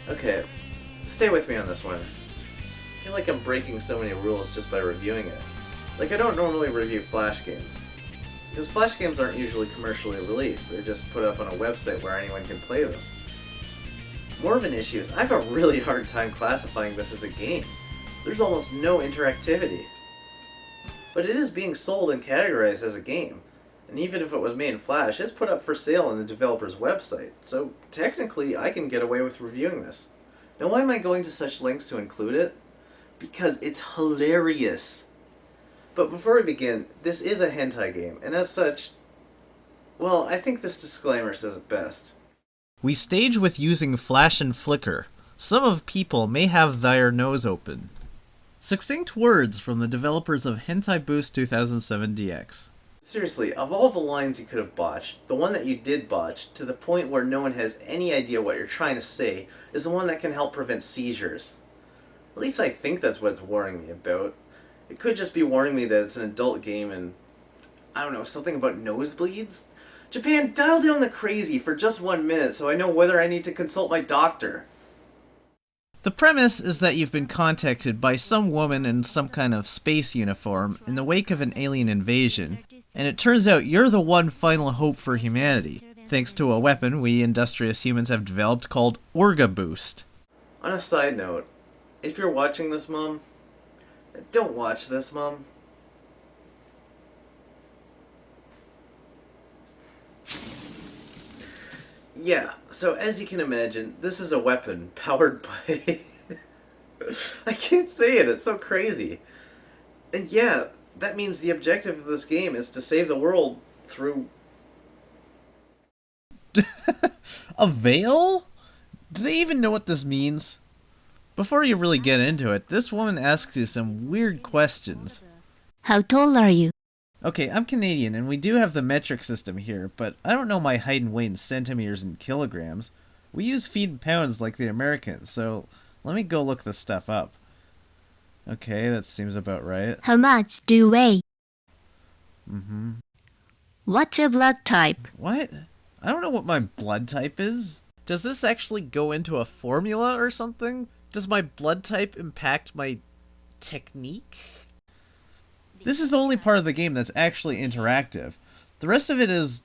Okay, stay with me on this one. I feel like I'm breaking so many rules just by reviewing it. Like, I don't normally review Flash games, because Flash games aren't usually commercially released, they're just put up on a website where anyone can play them. More of an issue is I have a really hard time classifying this as a game. There's almost no interactivity. But it is being sold and categorized as a game, and even if it was made in Flash, it's put up for sale on the developer's website, so technically I can get away with reviewing this. Now why am I going to such lengths to include it? Because it's hilarious. But before we begin, this is a hentai game, and as such, well, I think this disclaimer says it best. We stage with using flash and flicker. Some of people may have their nose open. Succinct words from the developers of Hentai Boost 2007 DX. Seriously, of all the lines you could have botched, the one that you did botch, to the point where no one has any idea what you're trying to say, is the one that can help prevent seizures. At least I think that's what it's warning me about. It could just be warning me that it's an adult game and, I don't know, something about nosebleeds? Japan, dial down the crazy for just 1 minute so I know whether I need to consult my doctor. The premise is that you've been contacted by some woman in some kind of space uniform in the wake of an alien invasion, and it turns out you're the one final hope for humanity, thanks to a weapon we industrious humans have developed called Orga Boost. On a side note, if you're watching this, Mom, don't watch this, Mom. Yeah, so as you can imagine, this is a weapon powered by... I can't say it, it's so crazy. And yeah, that means the objective of this game is to save the world through... A veil? Do they even know what this means? Before you really get into it, this woman asks you some weird questions. How tall are you? Okay, I'm Canadian, and we do have the metric system here, but I don't know my height and weight in centimeters and kilograms. We use feet and pounds like the Americans, so let me go look this stuff up. Okay, that seems about right. How much do you weigh? Mm-hmm. What's your blood type? What? I don't know what my blood type is. Does this actually go into a formula or something? Does my blood type impact my technique? This is the only part of the game that's actually interactive. The rest of it is...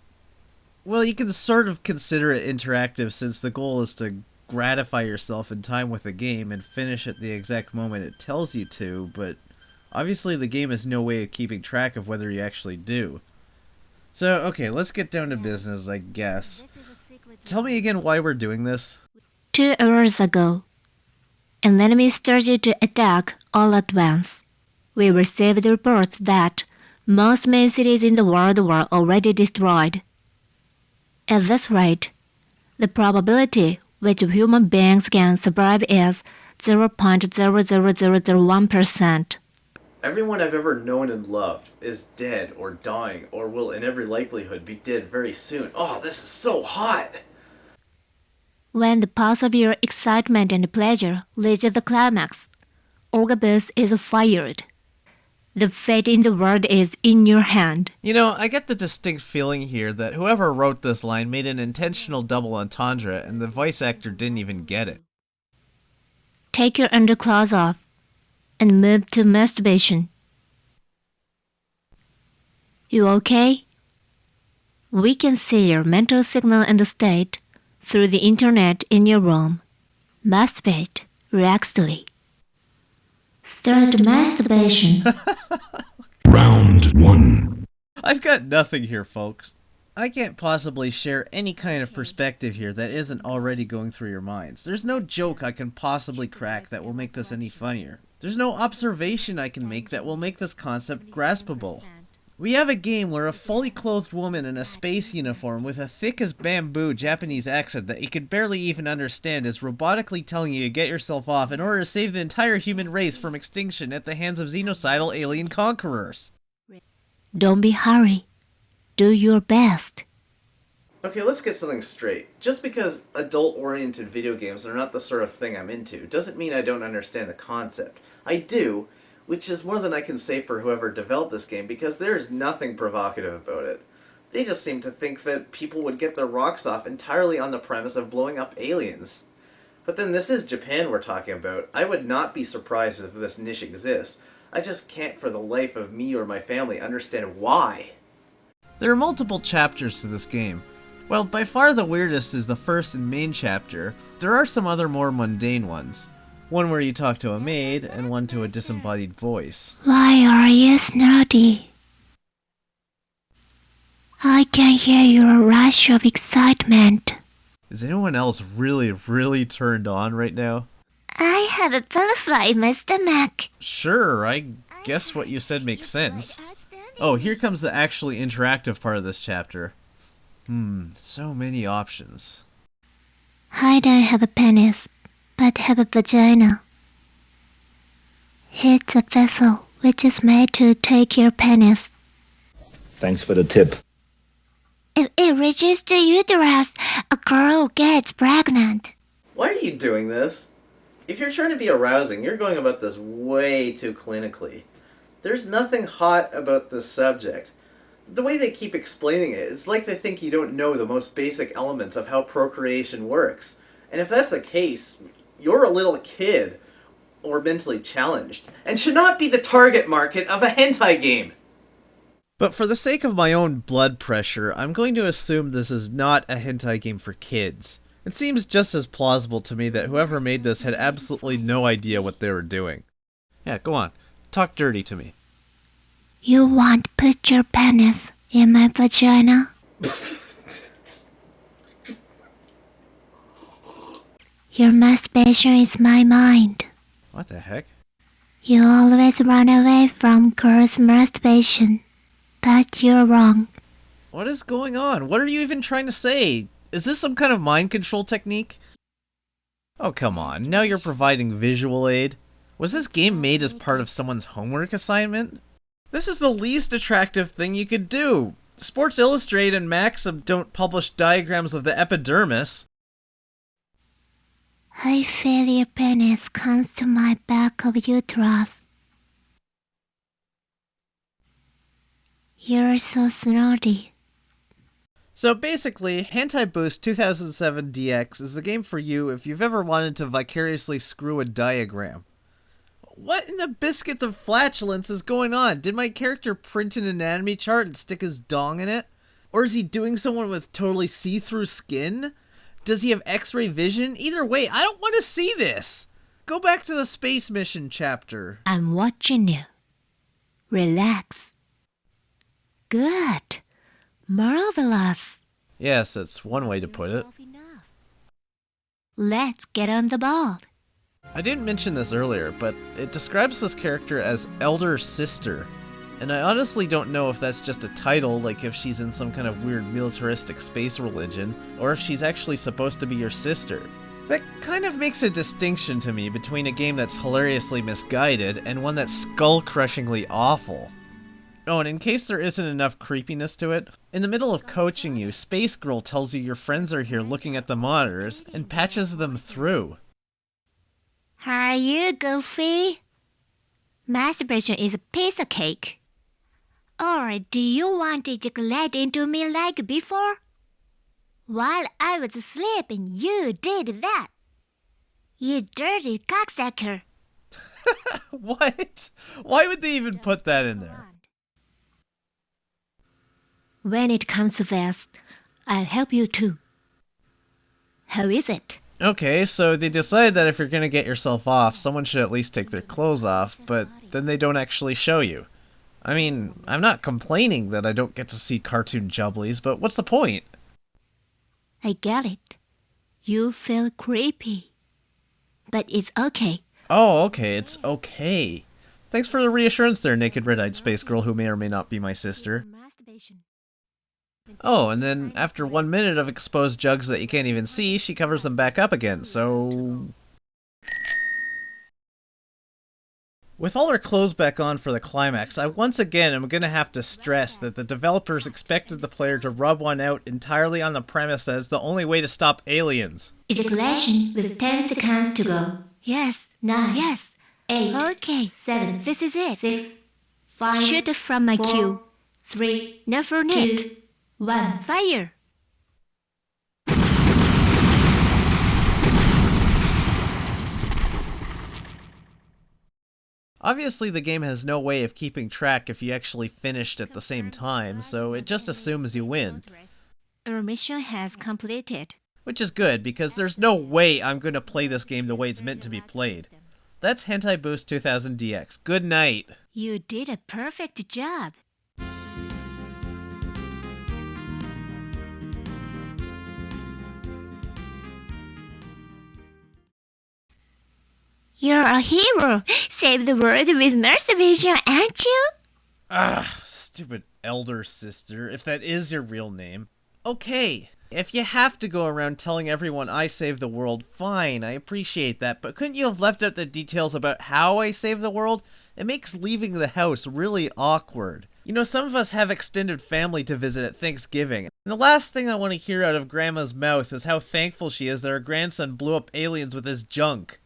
well, you can sort of consider it interactive since the goal is to gratify yourself in time with the game and finish at the exact moment it tells you to, but obviously the game has no way of keeping track of whether you actually do. So, okay, let's get down to business, I guess. Tell me again why we're doing this. 2 hours ago, an enemy started to attack all at once. We received reports that most main cities in the world were already destroyed. At this rate, the probability which human beings can survive is 0.00001%. Everyone I've ever known and loved is dead or dying or will in every likelihood be dead very soon. Oh, this is so hot! When the pulse of your excitement and pleasure reaches the climax, Orgabus is fired. The fate in the world is in your hand. You know, I get the distinct feeling here that whoever wrote this line made an intentional double entendre and the voice actor didn't even get it. Take your underclothes off and move to masturbation. You okay? We can see your mental signal and state through the internet in your room. Masturbate relaxedly. Start masturbation. Round 1. I've got nothing here, folks. I can't possibly share any kind of perspective here that isn't already going through your minds. There's no joke I can possibly crack that will make this any funnier. There's no observation I can make that will make this concept graspable. We have a game where a fully clothed woman in a space uniform with a thick as bamboo Japanese accent that you can barely even understand is robotically telling you to get yourself off in order to save the entire human race from extinction at the hands of xenocidal alien conquerors. Don't be hurry. Do your best. Okay, let's get something straight. Just because adult-oriented video games are not the sort of thing I'm into doesn't mean I don't understand the concept. I do, which is more than I can say for whoever developed this game, because there is nothing provocative about it. They just seem to think that people would get their rocks off entirely on the premise of blowing up aliens. But then this is Japan we're talking about. I would not be surprised if this niche exists. I just can't for the life of me or my family understand why. There are multiple chapters to this game. While by far the weirdest is the first and main chapter, there are some other more mundane ones. One where you talk to a maid, and one to a disembodied voice. Why are you snotty? I can hear your rush of excitement. Is anyone else really turned on right now? I have a butterfly in my stomach. Sure, I guess what you said makes sense. Oh, here comes the actually interactive part of this chapter. So many options. I don't have a penis, but have a vagina. It's a vessel which is made to take your penis. Thanks for the tip. If it reaches the uterus, a girl gets pregnant. Why are you doing this? If you're trying to be arousing, you're going about this way too clinically. There's nothing hot about this subject. The way they keep explaining it, it's like they think you don't know the most basic elements of how procreation works. And if that's the case, you're a little kid, or mentally challenged, and should not be the target market of a hentai game. But for the sake of my own blood pressure, I'm going to assume this is not a hentai game for kids. It seems just as plausible to me that whoever made this had absolutely no idea what they were doing. Yeah, go on. Talk dirty to me. You want to put your penis in my vagina? Your masturbation is my mind. What the heck? You always run away from girls' masturbation. But you're wrong. What is going on? What are you even trying to say? Is this some kind of mind control technique? Oh, come on. Now you're providing visual aid. Was this game made as part of someone's homework assignment? This is the least attractive thing you could do. Sports Illustrated and Maxim don't publish diagrams of the epidermis. I feel your penis comes to my back of uterus. You're so snotty. So basically, Hentai Boost 2007 DX is the game for you if you've ever wanted to vicariously screw a diagram. What in the biscuit of flatulence is going on? Did my character print an anatomy chart and stick his dong in it? Or is he doing someone with totally see-through skin? Does he have X-ray vision? Either way, I don't want to see this! Go back to the space mission chapter. I'm watching you. Relax. Good. Marvelous. Yes, that's one way to put it. Let's get on the ball. I didn't mention this earlier, but it describes this character as Elder Sister. And I honestly don't know if that's just a title, like if she's in some kind of weird militaristic space religion, or if she's actually supposed to be your sister. That kind of makes a distinction to me between a game that's hilariously misguided and one that's skull-crushingly awful. Oh, and in case there isn't enough creepiness to it, in the middle of coaching you, Space Girl tells you your friends are here looking at the monitors and patches them through. Are you goofy? Masturbation is a piece of cake. Or do you want to ejaculate into me like before? While I was asleep and you did that. You dirty cocksucker. What? Why would they even put that in there? When it comes to this, I'll help you too. How is it? Okay, so they decide that if you're gonna get yourself off, someone should at least take their clothes off, but then they don't actually show you. I mean, I'm not complaining that I don't get to see cartoon jubblies, but what's the point? I get it. You feel creepy. But it's okay. Oh, okay, it's okay. Thanks for the reassurance there, naked red-eyed space girl who may or may not be my sister. Oh, and then after 1 minute of exposed jugs that you can't even see, she covers them back up again, so... With all her clothes back on for the climax, I once again am going to have to stress that the developers expected the player to rub one out entirely on the premise as the only way to stop aliens. Ejaculation with 10 seconds to go. Yes, 9, yes, 8, okay, 7, this is it, 6, 5, shoot from my cue, 3, no for net, 2, 1, fire. Obviously, the game has no way of keeping track if you actually finished at the same time, so it just assumes you win. Your mission has completed. Which is good, because there's no way I'm going to play this game the way it's meant to be played. That's Hentai Boost 2000 DX. Good night. You did a perfect job. You're a hero. Save the world with masturbation, aren't you? Ah, stupid elder sister, if that is your real name. Okay, if you have to go around telling everyone I saved the world, fine, I appreciate that, but couldn't you have left out the details about how I saved the world? It makes leaving the house really awkward. You know, some of us have extended family to visit at Thanksgiving, and the last thing I want to hear out of Grandma's mouth is how thankful she is that her grandson blew up aliens with his junk.